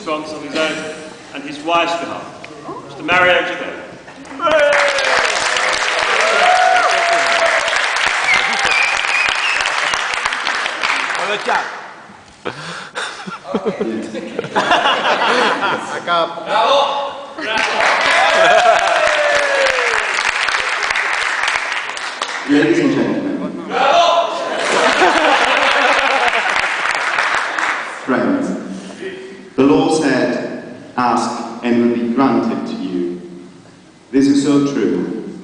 response on his own and his wife's behalf. Mr. Mario Jago. Ladies and gentlemen, friends, the law said, ask and will be granted to you. This is so true.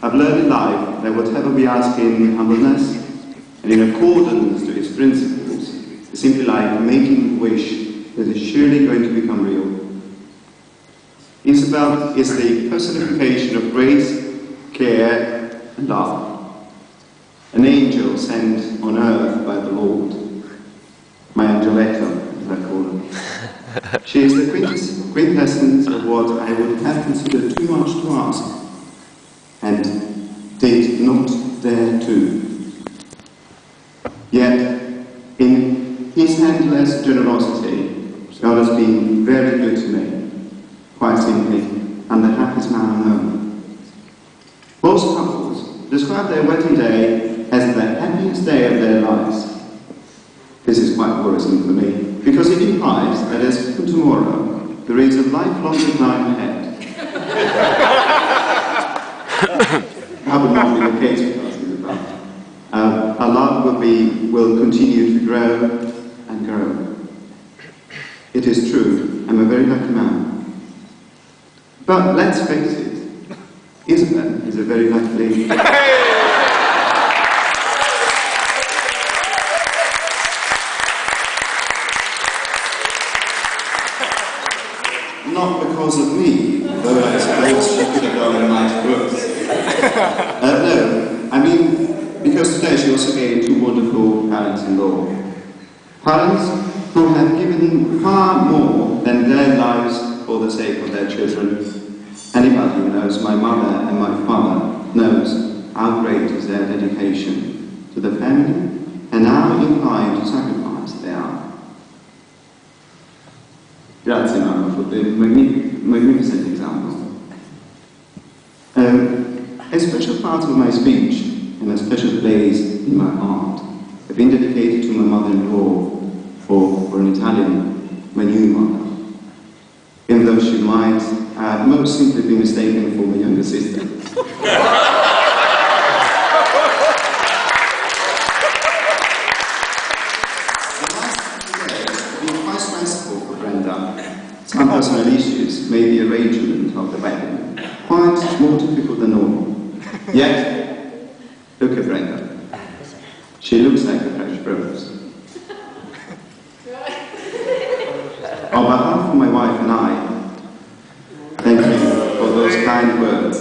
I've learned in life that whatever we ask in humbleness and in accordance to its principles is simply like making a wish that is surely going to become real. Isabel is the personification of grace, care, and love. An angel sent on earth by the Lord. My Angeletta, as I call her. She is the quintessence of what I would have considered too much to ask, and did not dare to. Yet, in His endless generosity, God has been very good to me. Quite simply, I'm the happiest man I know. Most couples describe their wedding day as the happiest day of their lives. This is quite worrisome for me, because it implies that as from tomorrow, there is a lifelong decline ahead. That would not be the case with us, Isabel. Our love will continue to grow and grow. It is true, I'm a very lucky man. But let's face it, Isabel is a very lucky lady. Not because of me, though I suppose she could have done nice works. No, I mean, because today she also gave two wonderful parents-in-law. Parents who have given far more than their lives for the sake of their children. Anybody who knows my mother and my father knows how great is their dedication to the family and how inclined to sacrifice they are. Grazie Mamma for the magnificent example. A special part of my speech and a special place in my heart have been dedicated to my mother-in-law, or for an Italian, my new mother, even though she might most simply be mistaken for my younger sister. Some personal issues may be a arrangement of the wedding, quite more difficult than normal. Yet, look at Brenda. She looks like a fresh rose. On behalf of my wife and I, thank you for those kind words,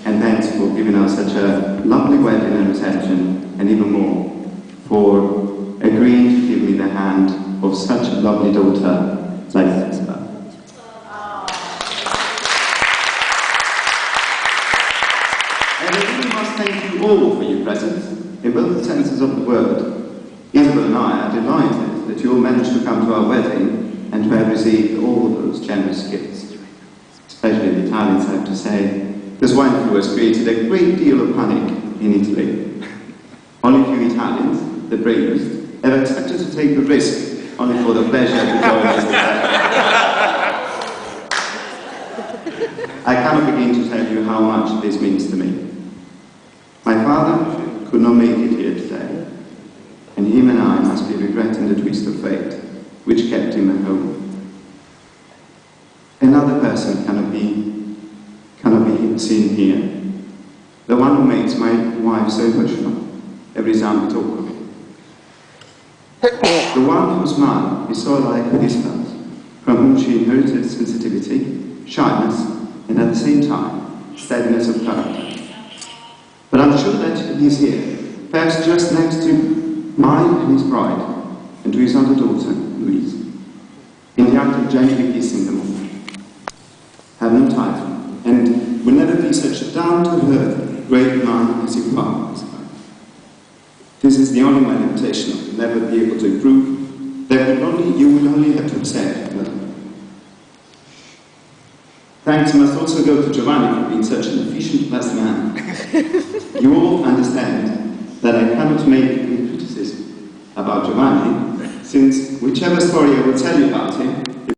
and thanks for giving us such a lovely wedding and reception, and even more, for agreeing to give me the hand of such a lovely daughter like Isabel. And I really must thank you all for your presence, in both senses of the word. Isabel and I are delighted that you all managed to come to our wedding and to have received all those generous gifts. Especially the Italians, I have to say. The swine flu has created a great deal of panic in Italy. Only a few Italians, the bravest, have accepted to take the risk only for the pleasure to join us. I cannot begin to tell you how much this means to me. My father could not make it here today, and him and I must be regretting the twist of fate which kept him at home. Another person cannot be seen here, the one who makes my wife so emotional every time we talk of it. The one whose smile is so like Isabel's, from whom she inherited sensitivity, shyness, and at the same time, steadiness of character. But I'm sure that he's here, perhaps just next to mine and his bride, and to his other daughter, Louise, in the act of gently kissing them all. Have no title, and will never be such a down-to-earth great man as you are. This is the only manifestation of never be able to improve. You will only have to accept that Thanks must also go to Giovanni for being such an efficient last man. You all understand that I cannot make any criticism about Giovanni, since whichever story I will tell you about him,